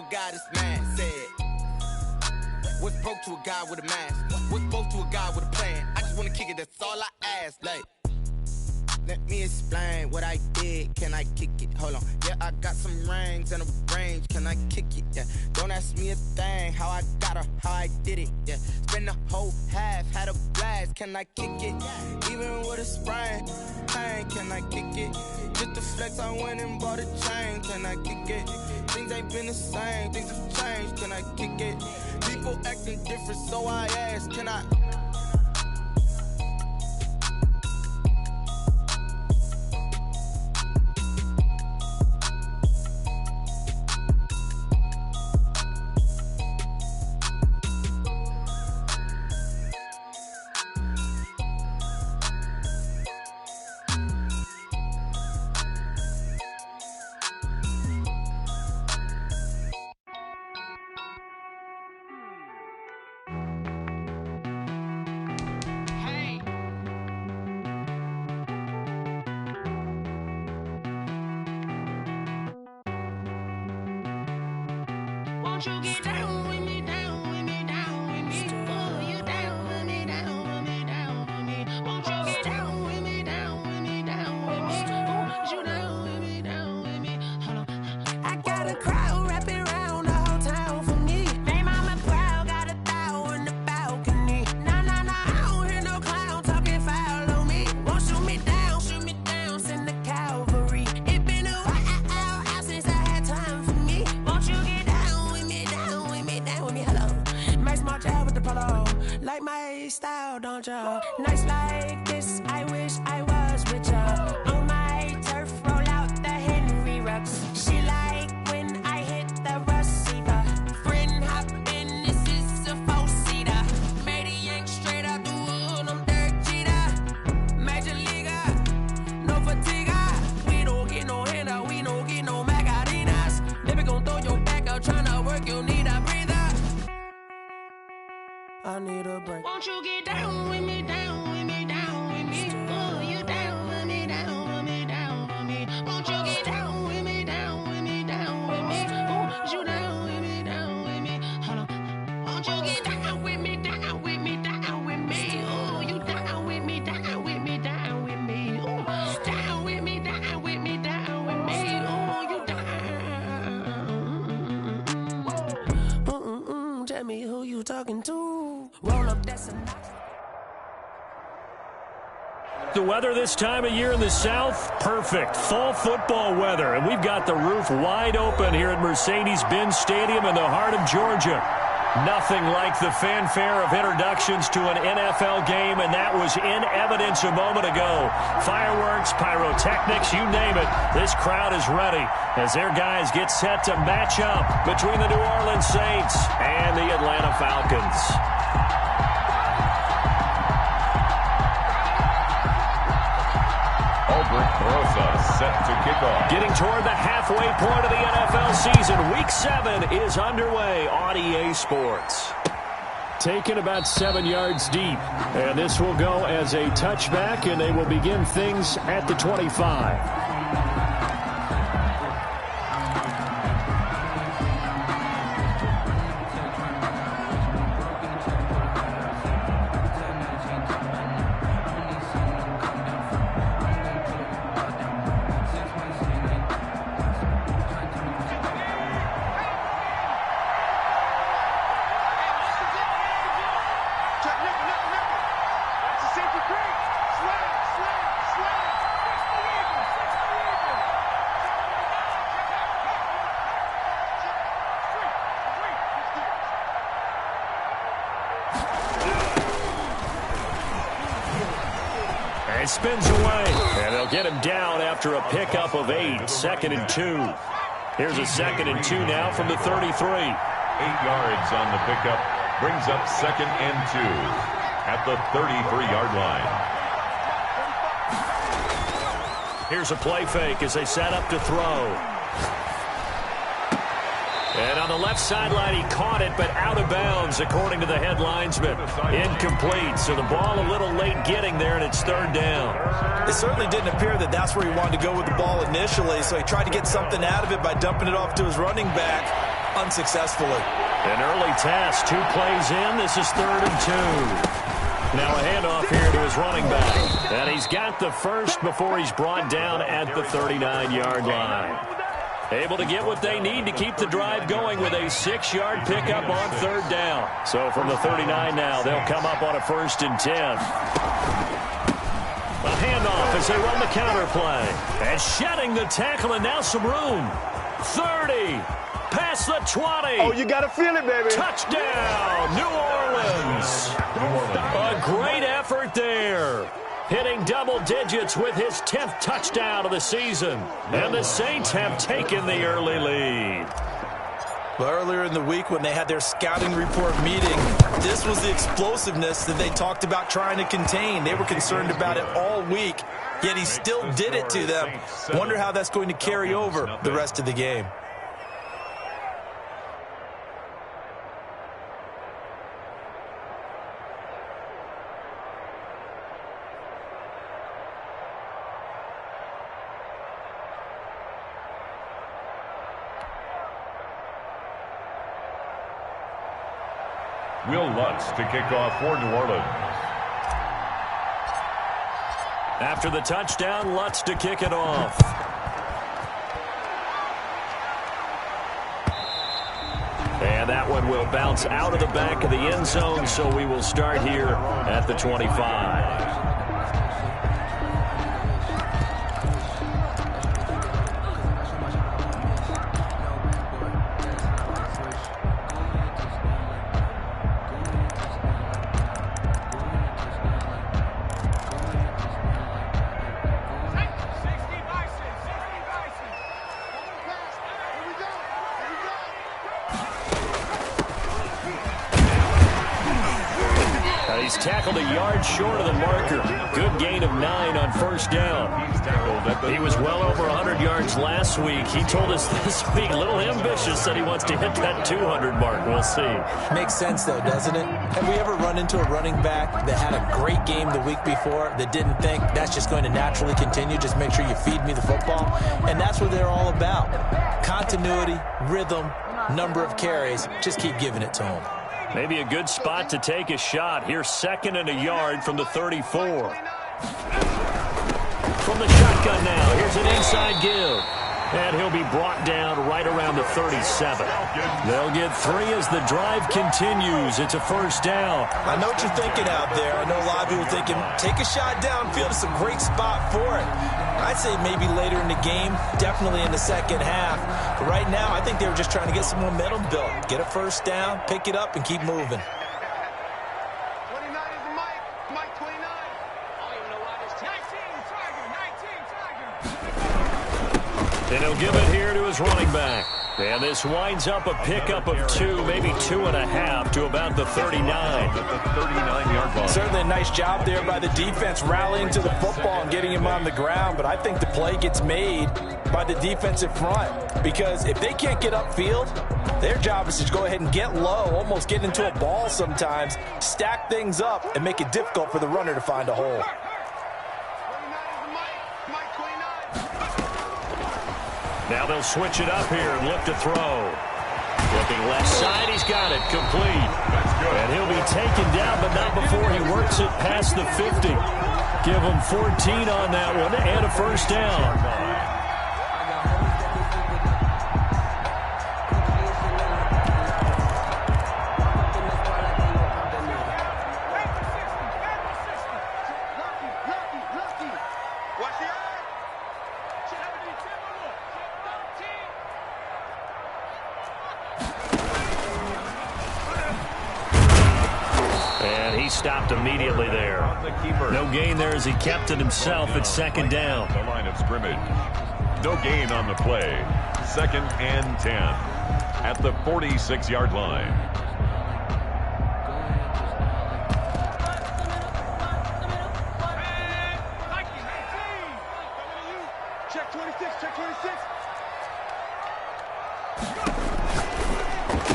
a guy that's mad, said, what's broke to a guy with a mask? What's broke to a guy with a plan? I just wanna kick it, that's all I ask. Like, let me explain what I did. Can I kick it? Hold on. Yeah, I got some rings and a range. Can I kick it? Yeah. Don't ask me a thing. How I got her, how I did it. Yeah. Spend the whole half, had a blast. Can I kick it? Even with a sprain. Pain, can I kick it? Just the flex, I went and bought a chain. Can I kick it? Things ain't been the same. Things have changed. Can I kick it? People acting different, so I ask. Can I? Won't you get down with me, down with me, down with me? Oh, you down with me, down with me, down with me. Won't you get down with me, down with me, down with me? Oh, you down with me, down with me? Hold on. I got a crowd wrapping around the whole town for me. They mama proud, got a thou in the balcony. Nah, nah, nah, I don't hear no clown talking foul on me. Won't shoot me down, send the cavalry. It been a while since I had time for me. Won't you get down with me, down with me, down with me? Hello. Nice small job with the polo. Like my style, don't ya? Nice like this, I wish I was with ya. On my turf, roll out the Henry Rux. She like when I hit the receiver. Friend hop in, this is a four-seater. Made a yank straight out the wood, I'm Derek Jeter. Major leaguer, no fatigue. We don't get no handout, we don't get no Macarinas. Never gon' throw your back out, tryna work, you need a breather. I need a break. Won't you get down with me, down with me, down with me? Oh, you down with me, down with me, down with me? Won't you get down with me, down with me, down with me? Oh, you down with me, down with me? Hold on. Won't you get down with me, down with me, down with me? Oh, you down with me, down with me, down with me? Oh, down with me, down with me, down with me? Oh, you down. Tell me who you talking to. Roll up, that's enough. The weather this time of year in the South, perfect. Fall football weather, and we've got the roof wide open here at Mercedes-Benz Stadium in the heart of Georgia. Nothing like the fanfare of introductions to an NFL game, and that was in evidence a moment ago. Fireworks, pyrotechnics, you name it. This crowd is ready as their guys get set to match up between the New Orleans Saints and the Atlanta Falcons. Set to kick off. Getting toward the halfway point of the NFL season. Week 7 is underway on EA Sports. Taken about 7 yards deep. And this will go as a touchback, and they will begin things at the 25. Spins away, and they'll get him down after a pickup of 8. 2nd and 2. Here's a 2nd and 2 now from the 33. 8 yards on the pickup, brings up 2nd and 2 at the 33-yard line. Here's a play fake as they set up to throw. And on the left sideline, he caught it, but out of bounds, according to the head linesman. Incomplete, so the ball a little late getting there, and it's 3rd down. It certainly didn't appear that that's where he wanted to go with the ball initially, so he tried to get something out of it by dumping it off to his running back. unsuccessfully. An early task, 2 plays in. This is 3rd and 2. Now a handoff here to his running back. And he's got the first before he's brought down at the 39-yard line. Able to get what they need to keep the drive going with a 6-yard pickup on 3rd down. So from the 39 now, they'll come up on a 1st and 10. A handoff as they run the counter play. And shedding the tackle, and now some room. 30. Past the 20. Oh, you got to feel it, baby. Touchdown, New Orleans. A great effort there. Hitting double digits with his 10th touchdown of the season. And the Saints have taken the early lead. Well, earlier in the week when they had their scouting report meeting, this was the explosiveness that they talked about trying to contain. They were concerned about it all week, yet he still did it to them. Wonder how that's going to carry over the rest of the game. Will Lutz to kick off for New Orleans. After the touchdown, Lutz to kick it off. And that one will bounce out of the back of the end zone, so we will start here at the 25. He's tackled a yard short of the marker. Good gain of 9 on 1st down. He was well over 100 yards last week. He told us this week, a little ambitious, that he wants to hit that 200 mark. We'll see. Makes sense, though, doesn't it? Have we ever run into a running back that had a great game the week before that didn't think that's just going to naturally continue? Just make sure you feed me the football. And that's what they're all about. Continuity, rhythm, number of carries. Just keep giving it to them. Maybe a good spot to take a shot. Here's 2nd and a yard from the 34. From the shotgun now, here's an inside give. And he'll be brought down right around the 37. They'll get 3 as the drive continues. It's a 1st down. I know what you're thinking out there. I know a lot of people thinking, take a shot downfield. It's a great spot for it. I'd say maybe later in the game, definitely in the second half. But right now, I think they were just trying to get some momentum built. Get a 1st down, pick it up, and keep moving. 29 is the Mike 29. I don't even know why this 19 Tiger. And he'll give it here to his running back. And this winds up a pickup of 2, maybe 2.5 to about the 39. At the 39-yard line. Certainly a nice job there by the defense rallying to the football and getting him on the ground. But I think the play gets made by the defensive front. Because if they can't get upfield, their job is to go ahead and get low, almost get into a ball sometimes, stack things up, and make it difficult for the runner to find a hole. 29 is the Mike 29. Now they'll switch it up here and look to throw. Looking left side, he's got it, complete. And he'll be taken down, but not before he works it past the 50. Give him 14 on that one and a 1st down. Stopped immediately there. No gain there as he kept it himself at 2nd down. The line of scrimmage. No gain on the play. 2nd and 10 at the 46-yard line. Check 26, check 26.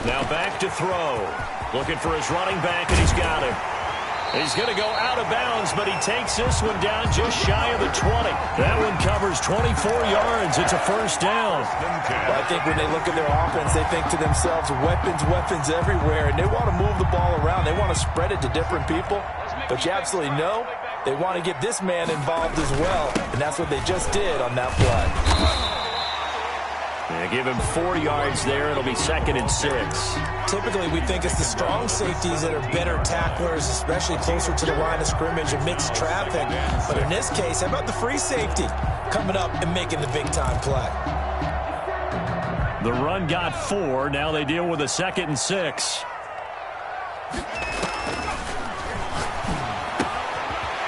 Now back to throw. Looking for his running back, and he's got him. He's going to go out of bounds, but he takes this one down just shy of the 20. That one covers 24 yards. It's a first down. Well, I think when they look at their offense, they think to themselves, weapons everywhere, and they want to move the ball around. They want to spread it to different people, but you absolutely know they want to get this man involved as well, and that's what they just did on that play. Yeah, give him 4 yards there. It'll be 2nd and 6. Typically, we think it's the strong safeties that are better tacklers, especially closer to the line of scrimmage amidst traffic. But in this case, how about the free safety coming up and making the big-time play? The run got 4. Now they deal with a 2nd and 6.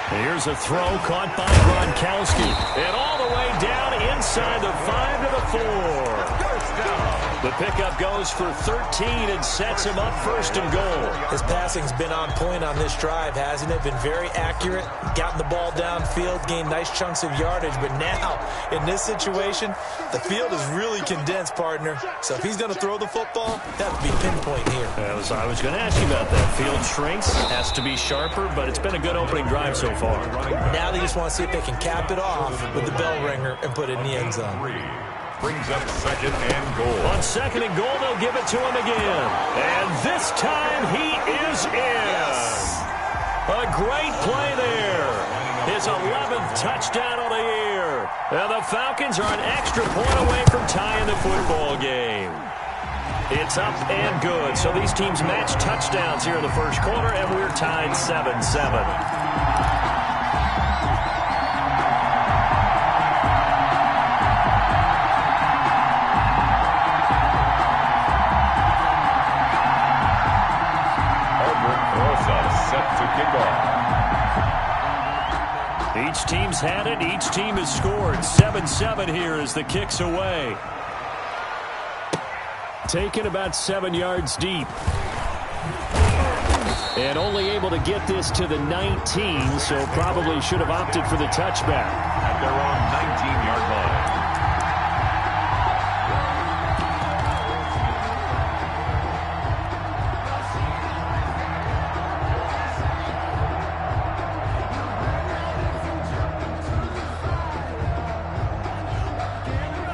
Here's a throw caught by Gronkowski. And all the way down inside the 5 to the 4. The pickup goes for 13 and sets him up 1st and goal. His passing's been on point on this drive, hasn't it? Been very accurate, gotten the ball downfield, gained nice chunks of yardage. But now, in this situation, the field is really condensed, partner. So if he's going to throw the football, that would be pinpoint here. I was going to ask you about that. Field shrinks, has to be sharper, but it's been a good opening drive so far. Now they just want to see if they can cap it off with the bell ringer and put it in the end zone. Brings up 2nd and goal. On 2nd and goal, they'll give it to him again. And this time he is in. Yes. A great play there. His 11th touchdown on the year. And the Falcons are an extra point away from tying the football game. It's up and good. So these teams match touchdowns here in the first quarter, and we're tied 7-7. Each team's had it. Each team has scored. 7-7 here as the kick's away. Taken about 7 yards deep. And only able to get this to the 19, so probably should have opted for the touchback. At their own 19-yard line.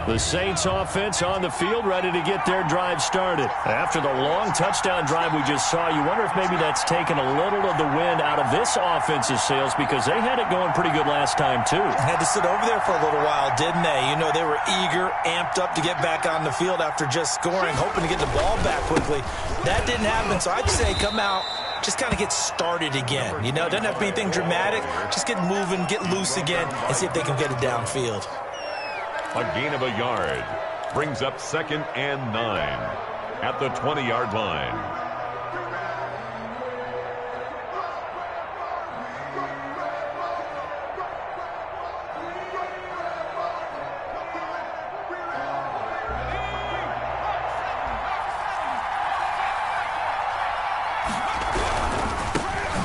The Saints offense on the field, ready to get their drive started. After the long touchdown drive we just saw, you wonder if maybe that's taken a little of the wind out of this offense's sails, because they had it going pretty good last time too. Had to sit over there for a little while, didn't they? You know, they were eager, amped up to get back on the field after just scoring, hoping to get the ball back quickly. That didn't happen, so I'd say come out, just kind of get started again. You know, it doesn't have to be anything dramatic. Just get moving, get loose again, and see if they can get it downfield. A gain of a yard. Brings up 2nd and 9 at the 20-yard line.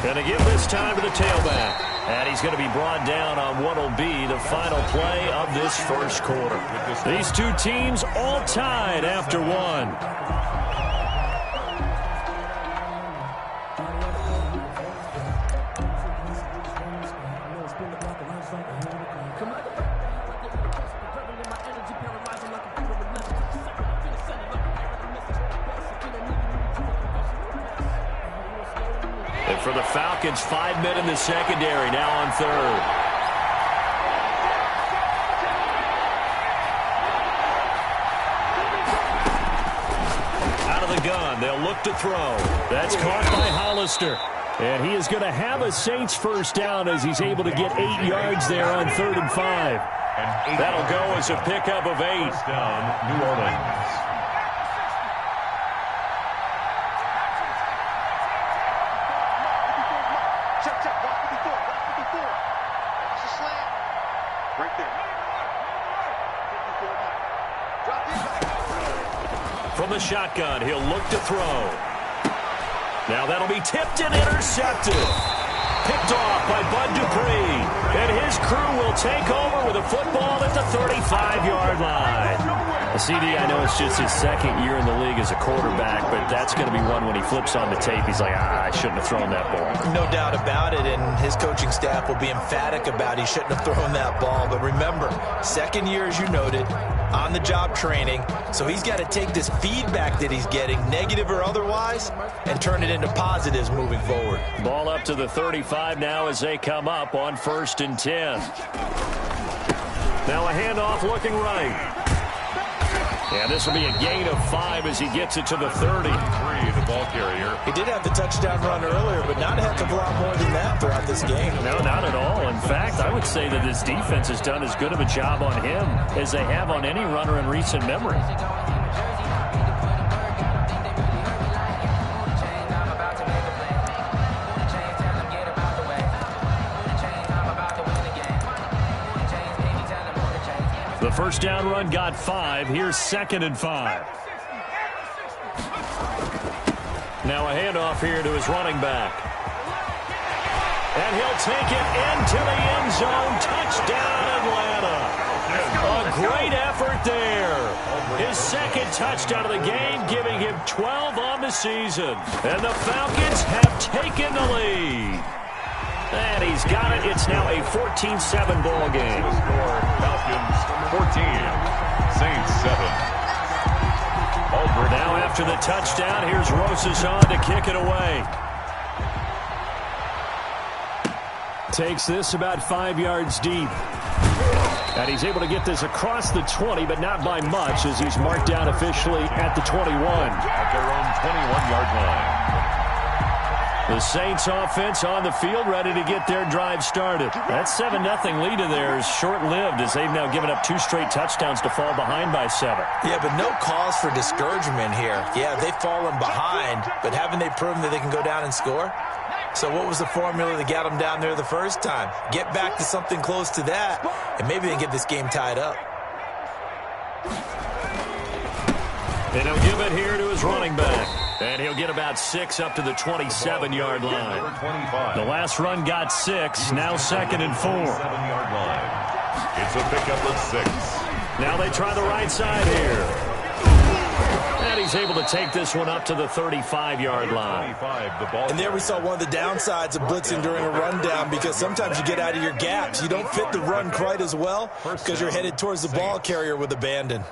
Going to give this time to the tailback. And he's going to be brought down on what will be the final play of this first quarter. These two teams all tied after one. And for the Falcons, 5 men in the secondary, now on 3rd. Out of the gun, they'll look to throw. That's caught by Hollister. And he is going to have a Saints first down as he's able to get 8 yards there on 3rd and 5. That'll go as a pickup of 8. Down, New Orleans. From the shotgun, he'll look to throw. Now that'll be tipped and intercepted. Picked off by Bud Dupree. And his crew will take over with a football at the 35-yard line. CD, I know it's just his second year in the league as a quarterback, but that's going to be one when he flips on the tape, he's like, I shouldn't have thrown that ball. No doubt about it, and his coaching staff will be emphatic about he shouldn't have thrown that ball. But remember, second year, as you noted, on-the-job training, so he's got to take this feedback that he's getting, negative or otherwise, and turn it into positives moving forward. Ball up to the 35 now as they come up on 1st and 10. Now a handoff looking right. Yeah, this will be a gain of 5 as he gets it to the 30. The ball carrier. He did have the touchdown run earlier, but not a heck of a lot more than that throughout this game. No, not at all. In fact, I would say that this defense has done as good of a job on him as they have on any runner in recent memory. The first down run got 5. Here's 2nd and 5. Now a handoff here to his running back. And he'll take it into the end zone. Touchdown, Atlanta. A great effort there. His second touchdown of the game, giving him 12 on the season. And the Falcons have taken the lead. And he's got it. It's now a 14-7 ball game. Falcons 14, Saints 7. Now after the touchdown, here's Rosas on to kick it away. Takes this about 5 yards deep. And he's able to get this across the 20, but not by much, as he's marked down officially at the 21. At their own 21-yard line. The Saints offense on the field, ready to get their drive started. That 7-0 lead of theirs short-lived, as they've now given up 2 straight touchdowns to fall behind by 7. Yeah, but no cause for discouragement here. Yeah, they've fallen behind, but haven't they proven that they can go down and score? So what was the formula that got them down there the first time? Get back to something close to that, and maybe they can get this game tied up. And he'll give it here to his running back. And he'll get about 6 up to the 27-yard line. The last run got 6. Now 2nd and 4. 7-yard line. It's a pickup of 6. Now they try the right side here. And he's able to take this one up to the 35-yard line. And there we saw one of the downsides of blitzing during a rundown, because sometimes you get out of your gaps. You don't fit the run quite as well because you're headed towards the ball carrier with abandon.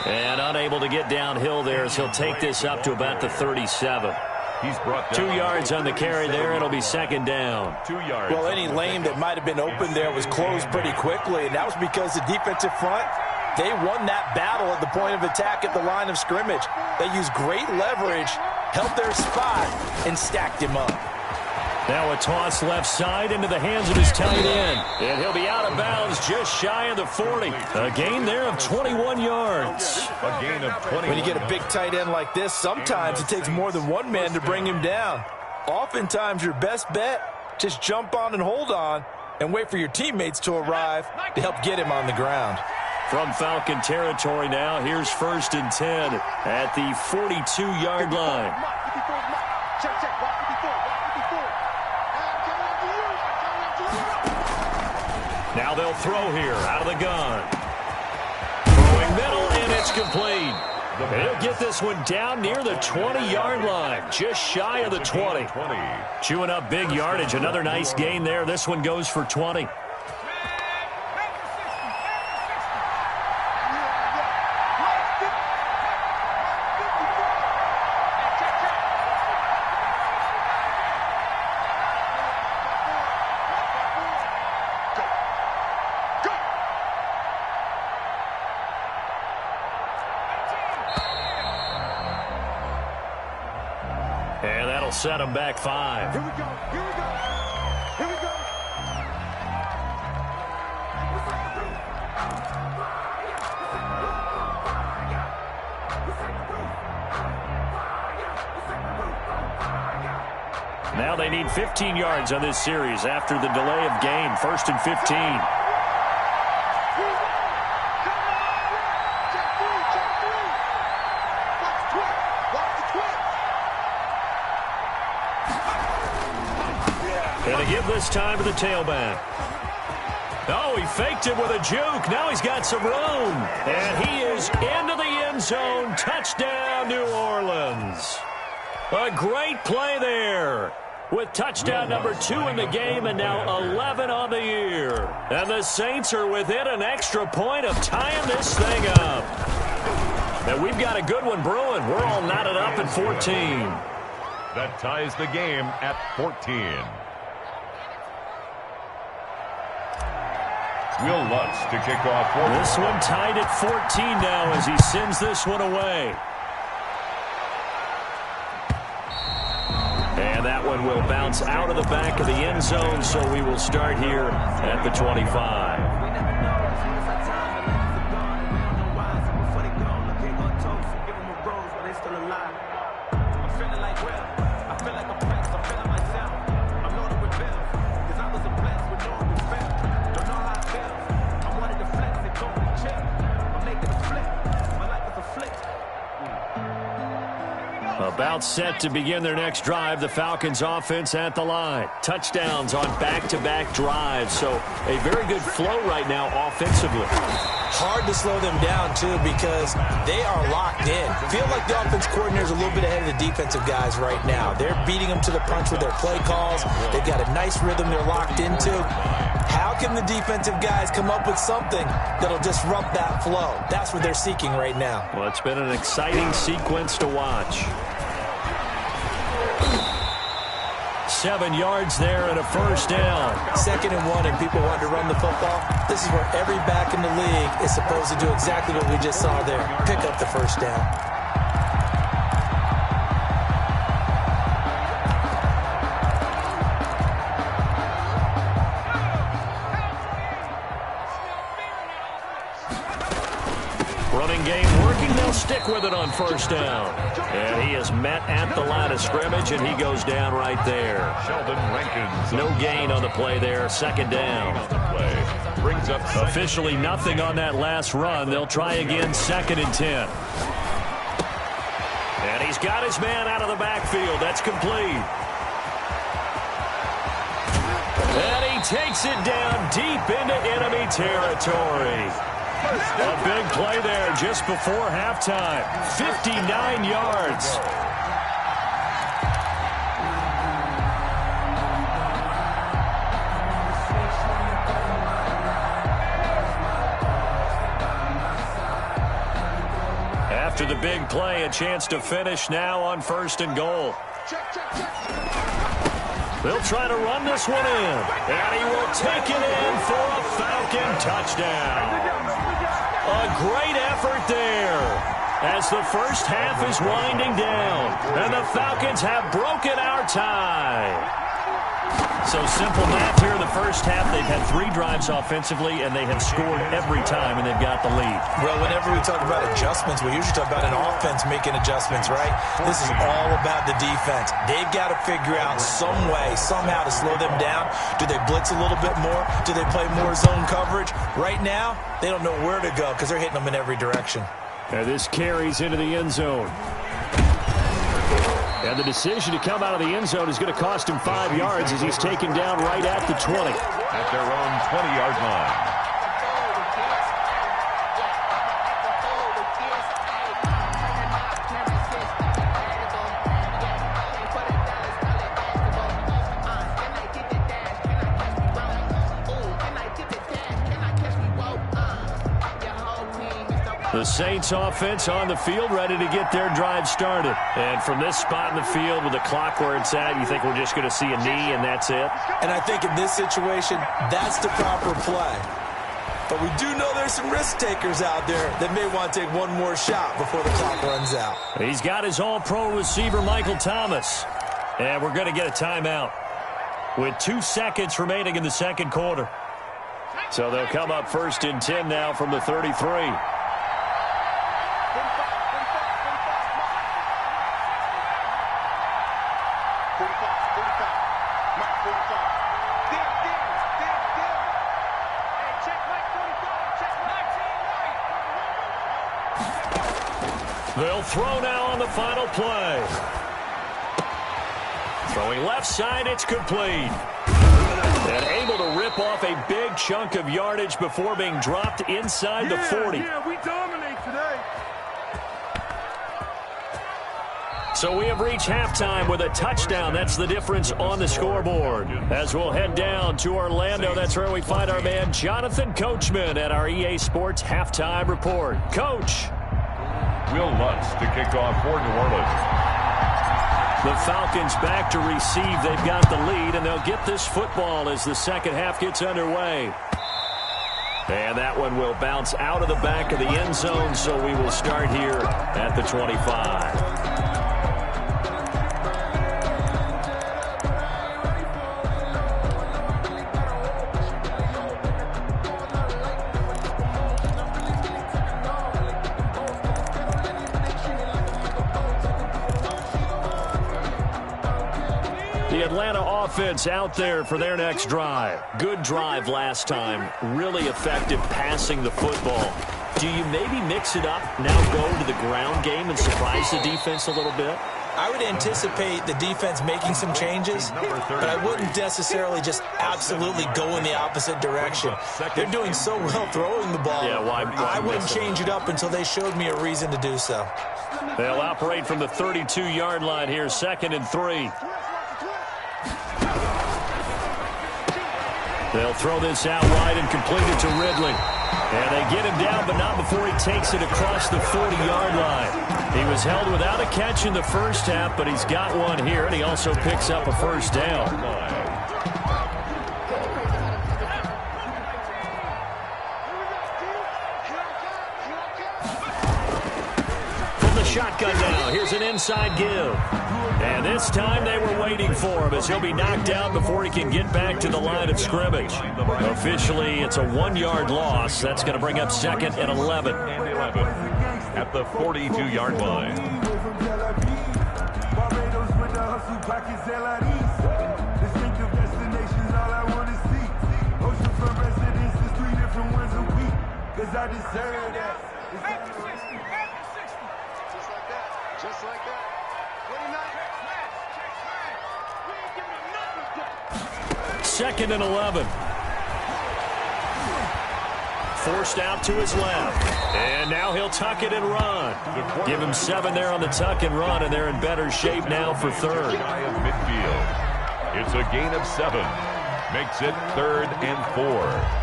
And unable to get downhill there, as he'll take this up to about the 37. He's brought 2 yards on the carry there. It'll be 2nd down. 2 yards. Well, any lane that might have been open there was closed pretty quickly, and that was because the defensive front, they won that battle at the point of attack at the line of scrimmage. They used great leverage, held their spot, and stacked him up. Now a toss left side into the hands of his tight end. And he'll be out of bounds just shy of the 40. A gain there of 21 yards. A gain of 20. When you get a big tight end like this, sometimes it takes more than one man to bring him down. Oftentimes your best bet, just jump on and hold on and wait for your teammates to arrive to help get him on the ground. From Falcon territory now, here's 1st and 10 at the 42-yard line. Now they'll throw here out of the gun. Throwing middle, and it's complete. He'll get this one down near the 20-yard line, just shy of the 20. Chewing up big yardage. Another nice gain there. This one goes for 20. And that'll set them back 5. Here we go. Here we go. Here we go. Now they need 15 yards on this series after the delay of game. 1st and 15. give this time to the tailback. Oh, he faked it with a juke. Now he's got some room. And he is into the end zone. Touchdown, New Orleans. A great play there. With touchdown number 2 in the game and now 11 on the year. And the Saints are within an extra point of tying this thing up. And we've got a good one brewing. We're all knotted up at 14. That ties the game at 14. Will Lutz to kick off. This one tied at 14 now as he sends this one away. And that one will bounce out of the back of the end zone, so we will start here at the 25. About set to begin their next drive. The Falcons offense at the line. Touchdowns on back-to-back drives. So a very good flow right now offensively. Hard to slow them down, too, because they are locked in. Feel like the offense coordinator is a little bit ahead of the defensive guys right now. They're beating them to the punch with their play calls. They've got a nice rhythm they're locked into. How can the defensive guys come up with something that'll disrupt that flow? That's what they're seeking right now. Well, it's been an exciting sequence to watch. 7 yards there and a first down. 2nd and 1 and people want to run the football. This is where every back in the league is supposed to do exactly what we just saw there. Pick up the first down. Running game working. They'll stick with it on first down. And he is met at the line of scrimmage, and he goes down right there. Sheldon Rankins. No gain on the play there. 2nd down. Brings up officially nothing on that last run. They'll try again 2nd and 10. And he's got his man out of the backfield. That's complete. And he takes it down deep into enemy territory. A big play there just before halftime. 59 yards. After the big play, a chance to finish now on 1st and goal. They'll try to run this one in. And he will take it in for a Falcon touchdown. A great effort there as the first half is winding down. And the Falcons have broken our tie. So simple math here in the first half. They've had 3 drives offensively, and they have scored every time, and they've got the lead. Well, whenever we talk about adjustments, we usually talk about an offense making adjustments, right? This is all about the defense. They've got to figure out some way, somehow to slow them down. Do they blitz a little bit more? Do they play more zone coverage? Right now, they don't know where to go because they're hitting them in every direction. And this carries into the end zone. And the decision to come out of the end zone is going to cost him 5 yards as he's taken down right at the 20. At their own 20-yard line. The Saints offense on the field ready to get their drive started. And from this spot in the field with the clock where it's at, you think we're just going to see a knee and that's it? And I think in this situation, that's the proper play. But we do know there's some risk takers out there that may want to take one more shot before the clock runs out. He's got his all-pro receiver, Michael Thomas. And we're going to get a timeout with 2 seconds remaining in the second quarter. So they'll come up 1st and 10 now from the 33. They'll throw now on the final play. Throwing left side, it's complete. And able to rip off a big chunk of yardage before being dropped inside the 40. Yeah, we dominate today. So we have reached halftime with a touchdown. That's the difference on the scoreboard. As we'll head down to Orlando, that's where we find our man Jonathan Coachman at our EA Sports Halftime Report. Coach. Will Lutz to kick off for New Orleans. The Falcons back to receive. They've got the lead, and they'll get this football as the second half gets underway. And that one will bounce out of the back of the end zone, so we will start here at the 25. The Atlanta offense out there for their next drive. Good drive last time. Really effective passing the football. Do you maybe mix it up, now go to the ground game and surprise the defense a little bit? I would anticipate the defense making some changes, but I wouldn't necessarily just absolutely go in the opposite direction. They're doing so well throwing the ball. Yeah, why I wouldn't change it up until they showed me a reason to do so. They'll operate from the 32-yard line here, 2nd and 3. They'll throw this out wide and complete it to Ridley. And they get him down, but not before he takes it across the 40-yard line. He was held without a catch in the first half, but he's got one here, and he also picks up a first down. From the shotgun now, here's an inside give. And this time they were waiting for him as he'll be knocked down before he can get back to the line of scrimmage. Officially, it's a 1-yard loss. That's going to bring up 2nd and 11. At the 42-yard line. Just like that. 2nd and 11. Forced out to his left. And now he'll tuck it and run. Give him 7 there on the tuck and run, and they're in better shape now for 3rd. Shy of midfield. It's a gain of 7. Makes it 3rd and 4.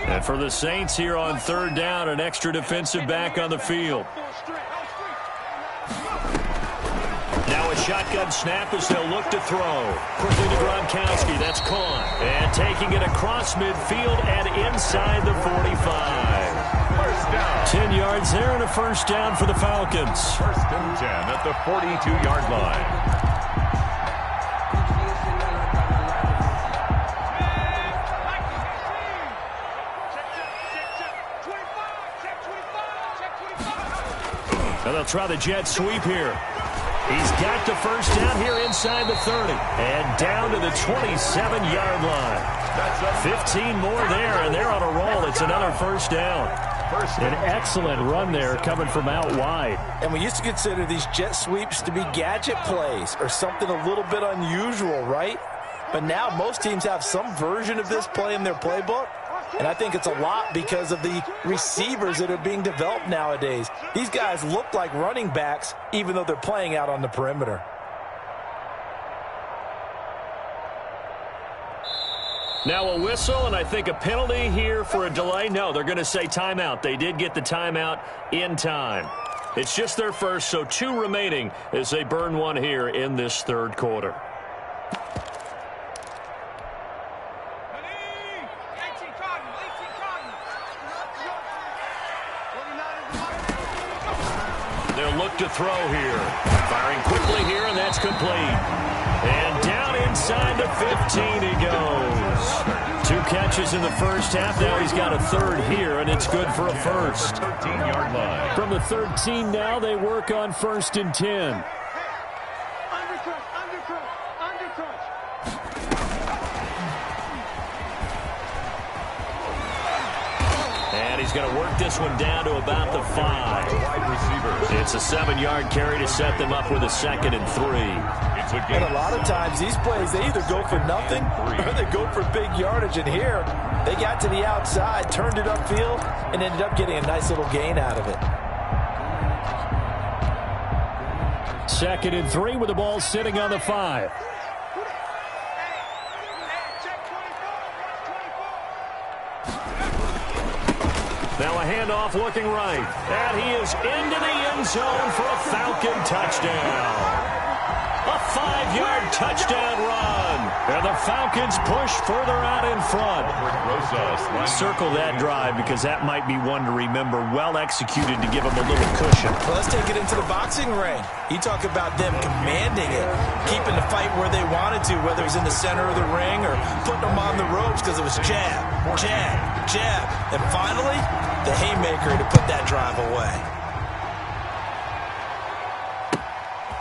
And for the Saints here on 3rd down, an extra defensive back on the field. Now a shotgun snap as they'll look to throw. Quickly to Gronkowski. That's caught. And taking it across midfield and inside the 45. First down. 10 yards there and a first down for the Falcons. 1st and 10 at the 42-yard line. And they'll try the jet sweep here. He's got the first down here inside the 30. And down to the 27-yard line. 15 more there, and they're on a roll. It's another first down. An excellent run there coming from out wide. And we used to consider these jet sweeps to be gadget plays or something a little bit unusual, right? But now most teams have some version of this play in their playbook. And I think it's a lot because of the receivers that are being developed nowadays. These guys look like running backs, even though they're playing out on the perimeter. Now a whistle, and I think a penalty here for a delay. No, they're going to say timeout. They did get the timeout in time. It's just their first, so 2 remaining as they burn one here in this 3rd quarter. They'll look to throw here. Firing quickly here, and that's complete. And down inside the 15 he goes. 2 catches in the first half. Now he's got a 3rd here, and it's good for a first. 13-yard line. From the 13 now, they work on 1st and 10. going to work this one down to about the 5. Wide receivers. It's a 7-yard carry to set them up with a 2nd and 3. And a lot of times these plays, they either go for nothing or they go for big yardage. And here, they got to the outside, turned it upfield, and ended up getting a nice little gain out of it. 2nd and 3 with the ball sitting on the 5. Now a handoff looking right. And he is into the end zone for a Falcon touchdown. A 5-yard touchdown run. And the Falcons push further out in front. Circle that drive because that might be one to remember. Well executed to give them a little cushion. Well, let's take it into the boxing ring. You talk about them commanding it, keeping the fight where they wanted to, whether it was in the center of the ring or putting them on the ropes because it was jab, jab, jab. And finally, the haymaker to put that drive away.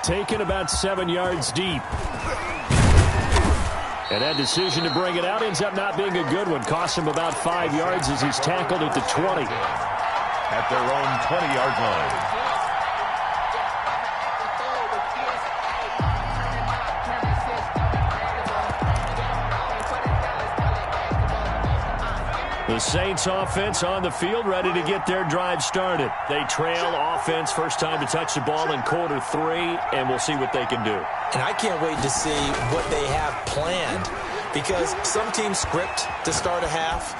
Taken about 7 yards deep. And that decision to bring it out ends up not being a good one. Costs him about 5 yards as he's tackled at the 20. At their own 20-yard line. The Saints offense on the field, ready to get their drive started. They trail offense, first time to touch the ball in quarter 3, and we'll see what they can do. And I can't wait to see what they have planned, because some teams script to start a half.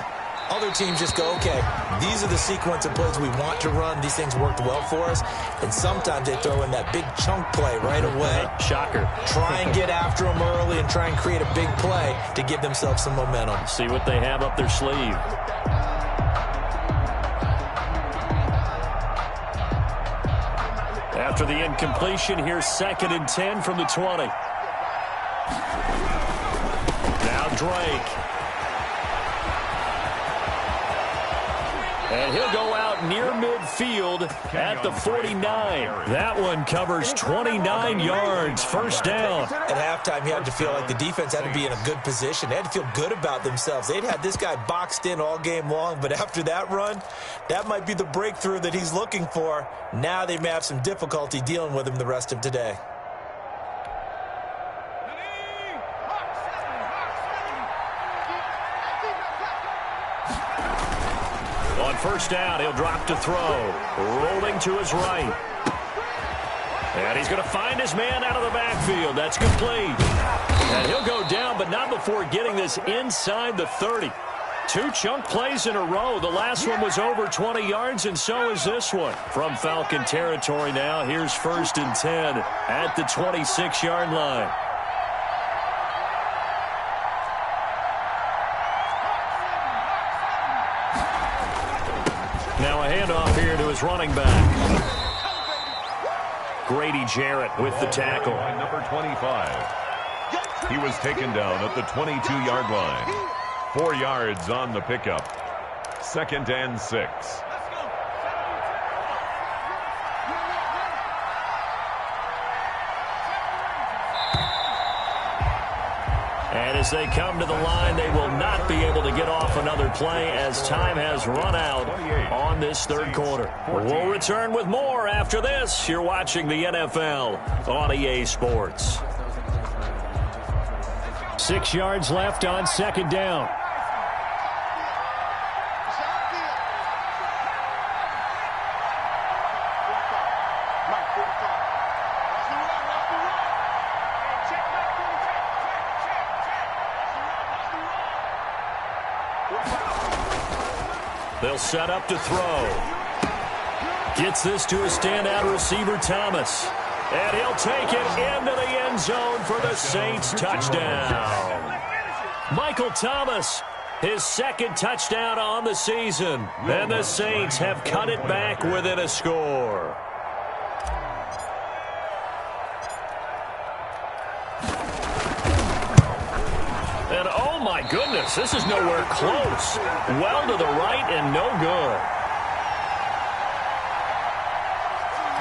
Other teams just go, okay, these are the sequence of plays we want to run. These things worked well for us. And sometimes they throw in that big chunk play right away. Shocker. Try and get after them early and try and create a big play to give themselves some momentum. See what they have up their sleeve. After the incompletion, here's 2nd and 10 from the 20. Now Drake. And he'll go out near midfield at the 49. That one covers 29 yards, first down. At halftime, you had to feel like the defense had to be in a good position. They had to feel good about themselves. They'd had this guy boxed in all game long, but after that run, that might be the breakthrough that he's looking for. Now they may have some difficulty dealing with him the rest of today. On first down, he'll drop to throw. Rolling to his right. And he's going to find his man out of the backfield. That's complete. And he'll go down, but not before getting this inside the 30. 2 chunk plays in a row. The last one was over 20 yards, and so is this one. From Falcon territory now, here's 1st and 10 at the 26-yard line. Now a handoff here to his running back. Grady Jarrett with the tackle. Number 25. He was taken down at the 22-yard line. 4 yards on the pickup. 2nd and 6. And as they come to the line, they will not be able to get off another play as time has run out on this 3rd quarter. We'll return with more after this. You're watching the NFL on EA Sports. 6 yards left on 2nd down. They'll set up to throw. Gets this to a standout receiver, Thomas. And he'll take it into the end zone for the Saints touchdown. Michael Thomas, his 2nd touchdown on the season. And the Saints have cut it back within a score. And oh my goodness, this is nowhere close. Well to the right and no good.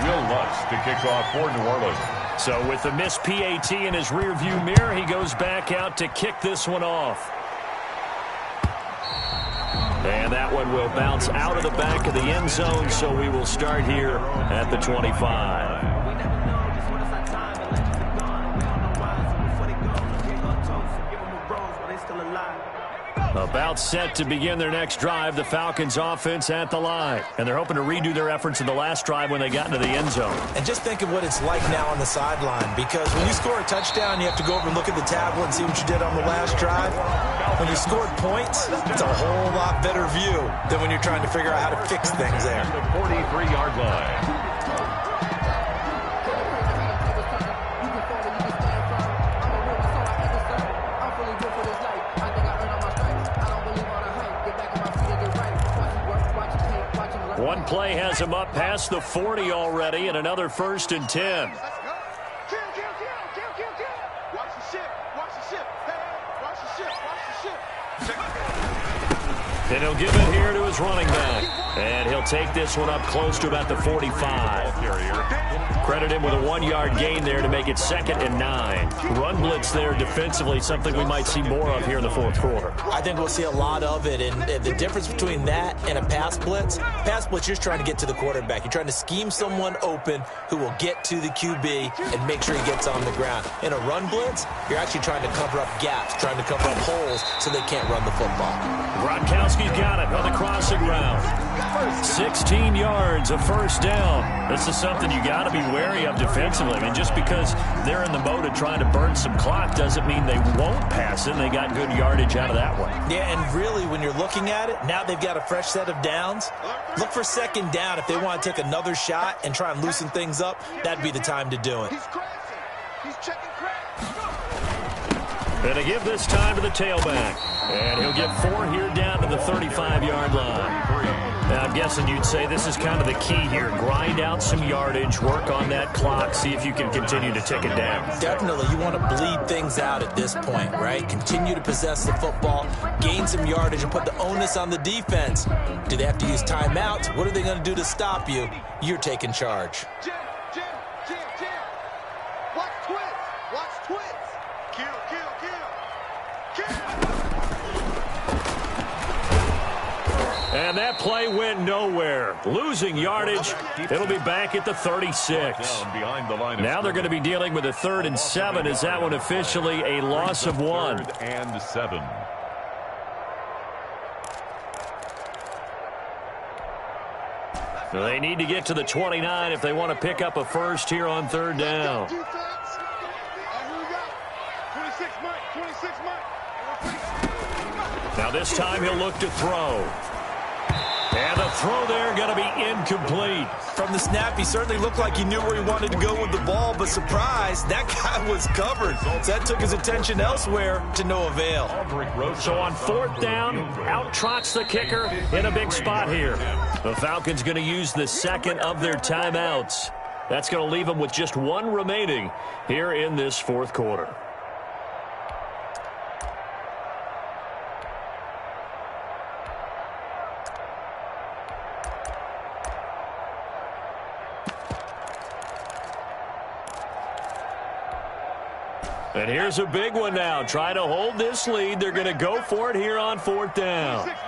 Will Lutz to kick off for New Orleans. So with the missed PAT in his rearview mirror, he goes back out to kick this one off. And that one will bounce out of the back of the end zone, so we will start here at the 25. About set to begin their next drive, the Falcons offense at the line. And they're hoping to redo their efforts in the last drive when they got into the end zone. And just think of what it's like now on the sideline, because when you score a touchdown, you have to go over and look at the tablet and see what you did on the last drive. When you scored points, it's a whole lot better view than when you're trying to figure out how to fix things there. The 43-yard line. One play has him up past the 40 already, and another 1st and 10. Watch the ship. Watch the ship. Hey, watch the ship. Watch the ship. And he'll give it here to his running back. And he'll take this one up close to about the 45. Credit him with a 1-yard gain there to make it 2nd and 9. Run blitz there defensively, something we might see more of here in the 4th quarter. I think we'll see a lot of it, and the difference between that and a pass blitz, you're just trying to get to the quarterback. You're trying to scheme someone open who will get to the QB and make sure he gets on the ground. In a run blitz, you're actually trying to cover up gaps, trying to cover up holes so they can't run the football. Gronkowski's got it on the crossing route. 16 yards, a 1st down. This is something you got to be wary of defensively. I mean, just because they're in the mode of trying to burn some clock doesn't mean they won't pass it. They got good yardage out of that one. Yeah, and really, when you're looking at it, now they've got a fresh set of downs. Look for 2nd down. If they want to take another shot and try and loosen things up, that'd be the time to do it. He's crazy. He's checking crack. And to give this time to the tailback. And he'll get 4 here down to the 35-yard line. Now, I'm guessing you'd say this is kind of the key here. Grind out some yardage, work on that clock, see if you can continue to tick it down. Definitely. You want to bleed things out at this point, right? Continue to possess the football, gain some yardage, and put the onus on the defense. Do they have to use timeouts? What are they going to do to stop you? You're taking charge. Jim. Watch twins. Watch twins. Kill. And that play went nowhere. Losing yardage. It'll be back at the 36. Now they're going to be dealing with a 3rd and 7. Is that one officially a loss of 1? 3rd and 7. So they need to get to the 29 if they want to pick up a 1st here on 3rd down. Now this time he'll look to throw. And the throw there going to be incomplete. From the snap, he certainly looked like he knew where he wanted to go with the ball, but surprise, that guy was covered. So that took his attention elsewhere to no avail. So on 4th down, out trots the kicker in a big spot here. The Falcons going to use the 2nd of their timeouts. That's going to leave them with just 1 remaining here in this 4th quarter. And here's a big one now. Try to hold this lead. They're going to go for it here on 4th down. 26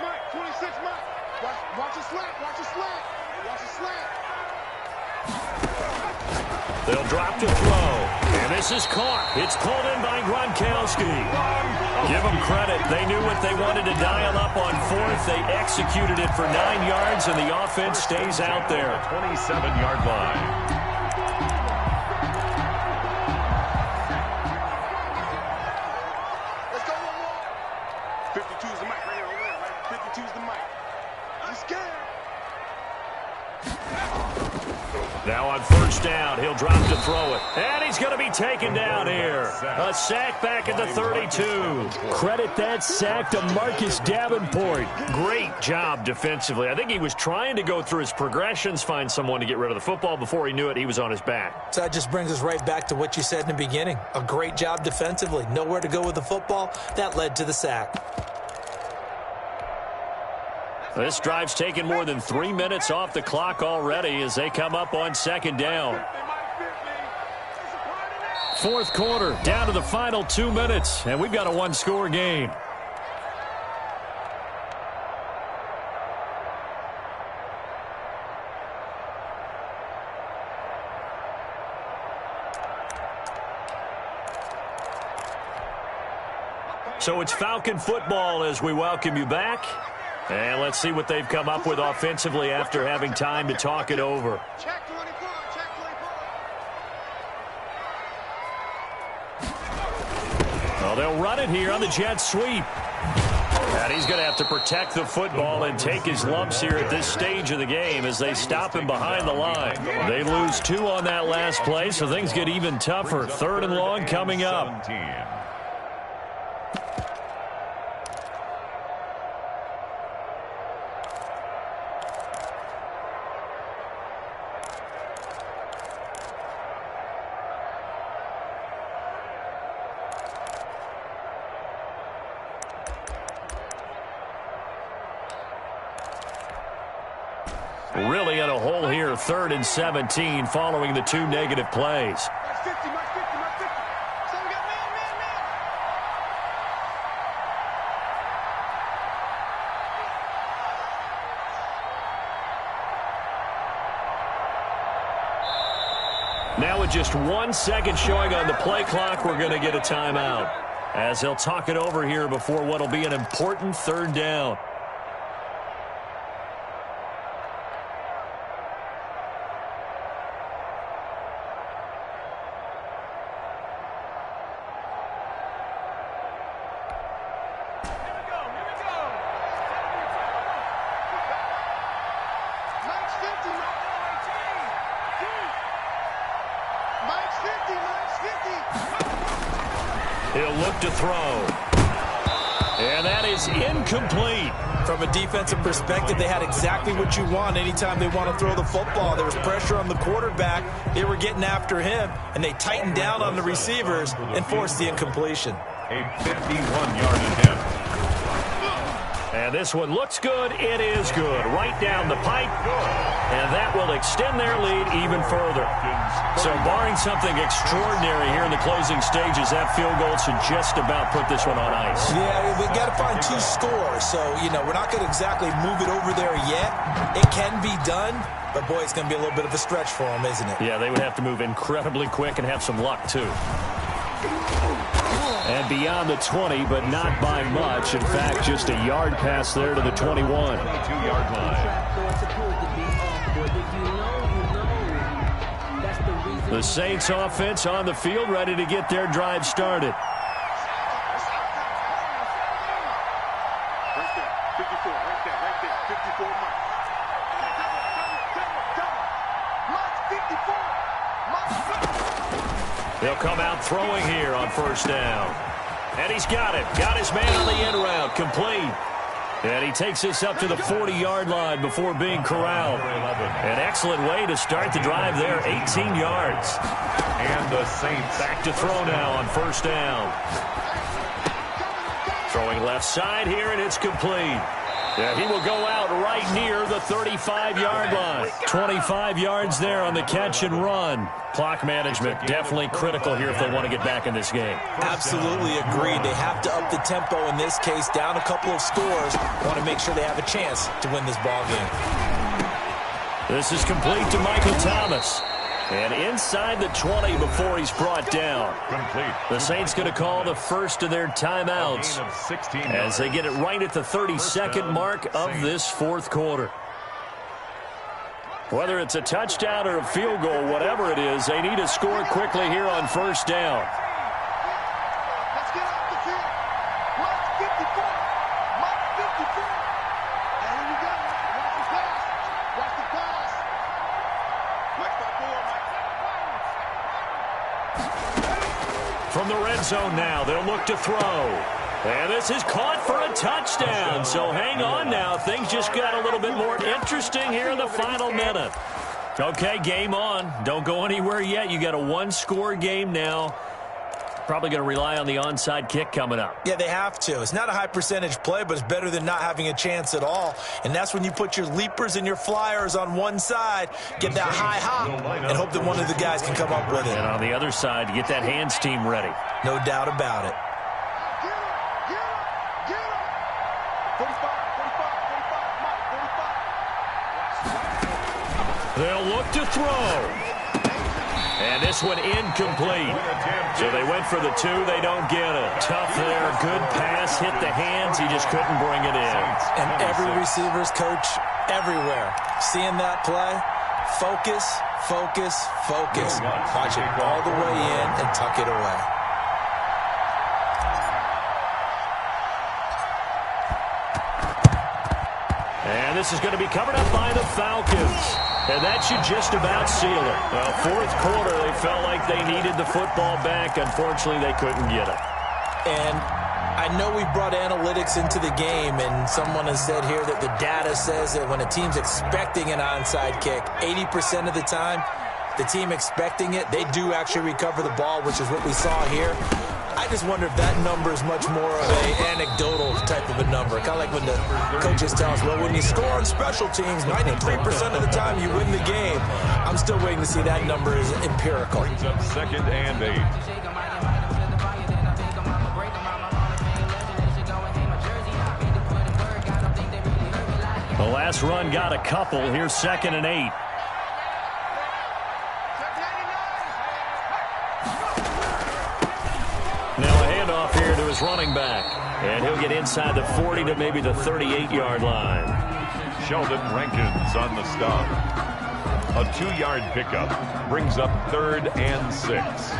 Mike. Watch a slant. They'll drop to throw. And this is caught. It's pulled in by Gronkowski. Give them credit. They knew what they wanted to dial up on 4th. They executed it for 9 yards, and the offense stays out there. 27-yard line. Now on 1st down, he'll drop to throw it. And he's going to be taken down here. A sack back at the 32. Credit that sack to Marcus Davenport. Great job defensively. I think he was trying to go through his progressions, find someone to get rid of the football. Before he knew it, he was on his back. So that just brings us right back to what you said in the beginning. A great job defensively. Nowhere to go with the football. That led to the sack. This drive's taken more than 3 minutes off the clock already as they come up on 2nd down. 4th quarter, down to the final 2 minutes, and we've got a 1-score game. So it's Falcon football as we welcome you back. And let's see what they've come up with offensively after having time to talk it over. Check 24, check 24. Well, they'll run it here on the jet sweep. And he's going to have to protect the football and take his lumps here at this stage of the game as they stop him behind the line. They lose 2 on that last play, so things get even tougher. 3rd and long coming up. 17. Really in a hole here, 3rd and 17 following the 2 negative plays. March 50, March 50, March 50. So we got man. Now with just 1 second showing on the play clock, we're going to get a timeout as they'll talk it over here before what will be an important 3rd down. He'll look to throw. And that is incomplete. From a defensive perspective, they had exactly what you want anytime they want to throw the football. There was pressure on the quarterback. They were getting after him, and they tightened down on the receivers and forced the incompletion. A 51-yard attempt. And this one looks good. It is good. Right down the pipe. And that will extend their lead even further. So barring something extraordinary here in the closing stages, that field goal should just about put this one on ice. Yeah, we got to find 2 scores. So, we're not going to exactly move it over there yet. It can be done, but, boy, it's going to be a little bit of a stretch for them, isn't it? Yeah, they would have to move incredibly quick and have some luck, too. And beyond the 20, but not by much. In fact, just a yard pass there to the 21. 22-yard line. The Saints offense on the field, ready to get their drive started. Right there, 54, right there, 54 March. They'll come out throwing here on 1st down. And he's got it. Got his man on the end route. Complete. And he takes this up to the 40-yard line before being corralled. An excellent way to start the drive there. 18 yards. And the Saints Back to throw now on 1st down. Throwing left side here, and it's complete. Yeah, he will go out right near the 35-yard line. 25 yards there on the catch and run. Clock management definitely critical here if they want to get back in this game. Absolutely agreed. They have to up the tempo in this case, down a couple of scores. Want to make sure they have a chance to win this ball game. This is complete to Michael Thomas. And inside the 20 before he's brought down. complete. The Saints going to call the first of their timeouts Gain of 16 as they get it right at the 32nd mark of this 4th quarter. Whether it's a touchdown or a field goal, whatever it is, they need to score quickly here on 1st down. Let's get off the field. March 54. March 54. And here we go. Watch the pass. Watch the pass. Watch that board, From the red zone now, they'll look to throw. And this is caught for a touchdown. So hang on now. Things just got a little bit more interesting here in the final minute. Okay, game on. Don't go anywhere yet. You got a 1-score game now. Probably going to rely on the onside kick coming up. Yeah, they have to. It's not a high percentage play, but it's better than not having a chance at all. And that's when you put your leapers and your flyers on one side, get that high hop, and hope that one of the guys can come up with it. And on the other side, get that hands team ready. No doubt about it. Get him. Get him. Get him. 45, 45, Mark, 45. They'll look to throw. And this one incomplete. So they went for the 2. They don't get it. Tough there. Good pass. Hit the hands. He just couldn't bring it in. And every receiver's coach everywhere. Seeing that play, focus, focus, focus. Watch it all the way in and tuck it away. And this is going to be covered up by the Falcons. And that should just about seal it. Well, fourth quarter, they felt like they needed the football back. Unfortunately, they couldn't get it. And I know we brought analytics into the game, and someone has said here that the data says that when a team's expecting an onside kick, 80% of the time, the team expecting it, they do actually recover the ball, which is what we saw here. I just wonder if that number is much more of an anecdotal type of a number. Kind of like when the coaches tell us, well, when you score on special teams, 93% of the time you win the game. I'm still waiting to see that number is empirical. Brings up 2nd and 8. The last run got a couple. Here's 2nd and 8. Now a handoff here to his running back. And he'll get inside the 40 to maybe the 38-yard line. Sheldon Rankins on the stop. A 2-yard pickup brings up 3rd and 6.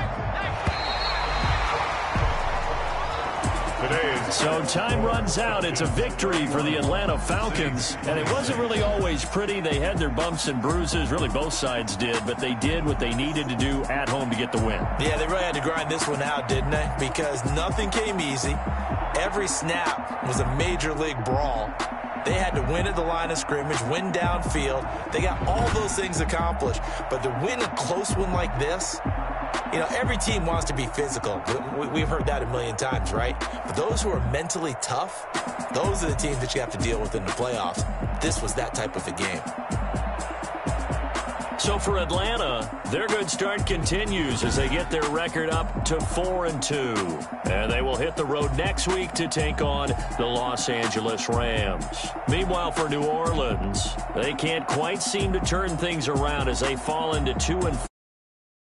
So time runs out. It's a victory for the Atlanta Falcons. And it wasn't really always pretty. They had their bumps and bruises. Really, both sides did. But they did what they needed to do at home to get the win. Yeah, they really had to grind this one out, didn't they? Because nothing came easy. Every snap was a major league brawl. They had to win at the line of scrimmage, win downfield. They got all those things accomplished. But to win a close one like this, you know, every team wants to be physical. We've heard that a million times, right? But those who are mentally tough, those are the teams that you have to deal with in the playoffs. This was that type of a game. So for Atlanta, their good start continues as they get their record up to 4-2. And they will hit the road next week to take on the Los Angeles Rams. Meanwhile, for New Orleans, they can't quite seem to turn things around as they fall into 2-4.